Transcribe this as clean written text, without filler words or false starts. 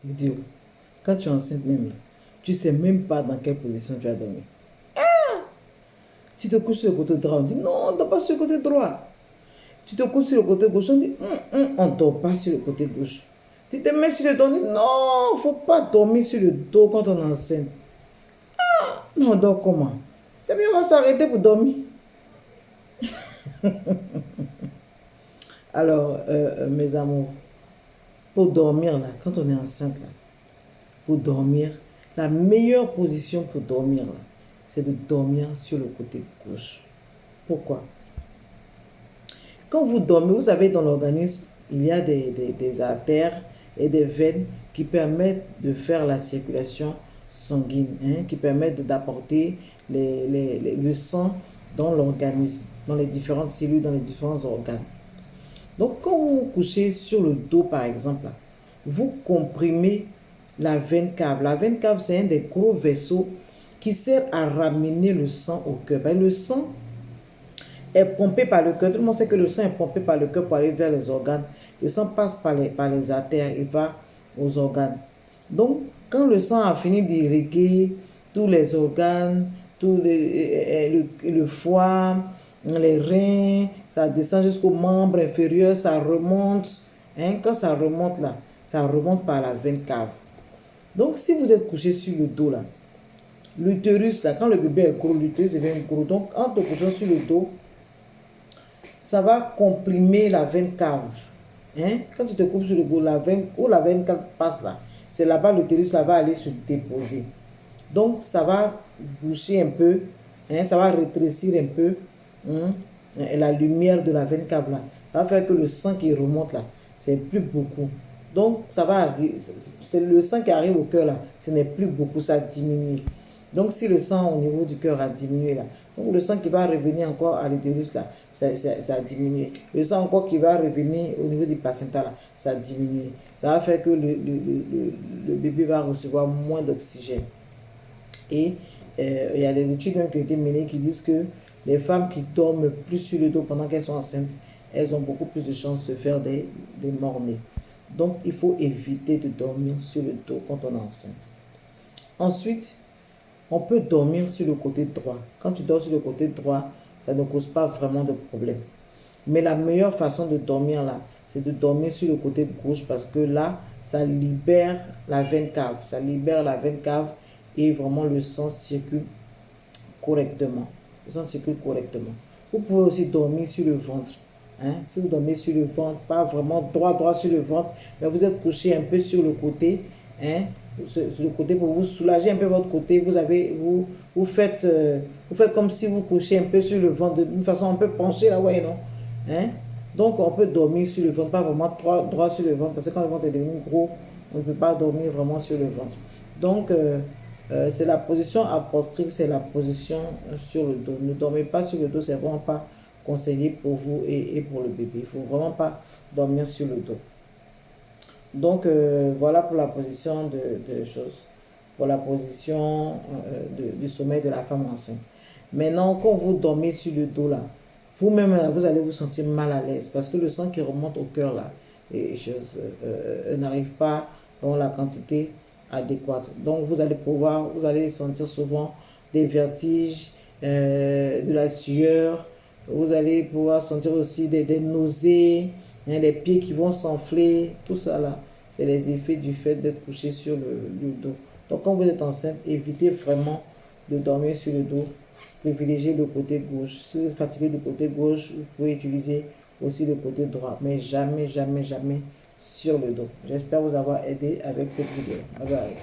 Vidéo. Quand tu es enceinte même, tu ne sais même pas dans quelle position tu vas dormir. Tu te couches sur le côté droit, on dit non, on ne dort pas sur le côté droit. Tu te couches sur le côté gauche, on dit on ne dort pas sur le côté gauche. Tu te mets sur le dos, on dit non, il ne faut pas dormir sur le dos quand on est enceinte. Mais on dort comment? C'est mieux, on va s'arrêter pour dormir. Alors, mes amours, pour dormir là, quand on est enceinte là, pour dormir, la meilleure position pour dormir là, c'est de dormir sur le côté gauche. Pourquoi? Quand vous dormez, vous savez, dans l'organisme, il y a des artères et des veines qui permettent de faire la circulation sanguine, qui permettent d'apporter le sang dans l'organisme, dans les différentes cellules, dans les différents organes. Donc, quand vous vous couchez sur le dos, par exemple, vous comprimez la veine cave. La veine cave, c'est un des gros vaisseaux qui sert à ramener le sang au cœur. Le sang est pompé par le cœur. Tout le monde sait que le sang est pompé par le cœur pour aller vers les organes. Le sang passe par les artères et va aux organes. Donc, quand le sang a fini d'irriguer tous les organes, le foie, les reins, ça descend jusqu'aux membres inférieurs, ça remonte. Quand ça remonte là, ça remonte par la veine cave. Donc, si vous êtes couché sur le dos là, l'utérus là, quand le bébé est gros, l'utérus devient gros. Donc, en te couchant sur le dos, ça va comprimer la veine cave. Quand tu te coupes sur le dos, la veine, où la veine cave passe là, c'est là-bas l'utérus là va aller se déposer. Donc, ça va boucher un peu, ça va rétrécir un peu la lumière de la veine cave là. Ça va faire que le sang qui remonte là, c'est plus beaucoup. Donc, ça va c'est le sang qui arrive au cœur là, ce n'est plus beaucoup, ça diminue. Donc, si le sang au niveau du cœur a diminué là, donc le sang qui va revenir encore à l'utérus là, ça a diminué. Le sang encore qui va revenir au niveau du placenta là, ça a diminué. Ça va faire que le bébé va recevoir moins d'oxygène. Et il y a des études qui ont été menées qui disent que les femmes qui dorment plus sur le dos pendant qu'elles sont enceintes, elles ont beaucoup plus de chances de faire des morts-nés. Donc, il faut éviter de dormir sur le dos quand on est enceinte. Ensuite, on peut dormir sur le côté droit. Quand tu dors sur le côté droit, ça ne cause pas vraiment de problème. Mais la meilleure façon de dormir là, c'est de dormir sur le côté gauche parce que là, ça libère la veine cave. Ça libère la veine cave et vraiment le sang circule correctement. Le sang circule correctement. Vous pouvez aussi dormir sur le ventre. Si vous dormez sur le ventre, pas vraiment droit sur le ventre, mais vous êtes couché un peu sur le côté, sur le côté pour vous soulager un peu votre côté. Vous faites comme si vous couchez un peu sur le ventre d'une façon un peu penchée là, ouais, non? Donc on peut dormir sur le ventre, pas vraiment droit sur le ventre, parce que quand le ventre est devenu gros, on ne peut pas dormir vraiment sur le ventre. Donc c'est la position apostrophe, c'est la position sur le dos. Ne dormez pas sur le dos, c'est vraiment pas conseillé pour vous et pour le bébé. Il ne faut vraiment pas dormir sur le dos. Donc, voilà pour la position de choses, pour la position du sommeil de la femme enceinte. Maintenant, quand vous dormez sur le dos, là, vous-même, vous allez vous sentir mal à l'aise parce que le sang qui remonte au cœur, là, n'arrive pas dans la quantité adéquate. Donc, vous allez sentir souvent des vertiges, de la sueur. Vous allez pouvoir sentir aussi des nausées, les pieds qui vont s'enfler, tout ça là. C'est les effets du fait d'être couché sur le dos. Donc quand vous êtes enceinte, évitez vraiment de dormir sur le dos. Privilégiez le côté gauche. Si vous êtes fatigué du côté gauche, vous pouvez utiliser aussi le côté droit. Mais jamais, jamais, jamais sur le dos. J'espère vous avoir aidé avec cette vidéo. Bye bye.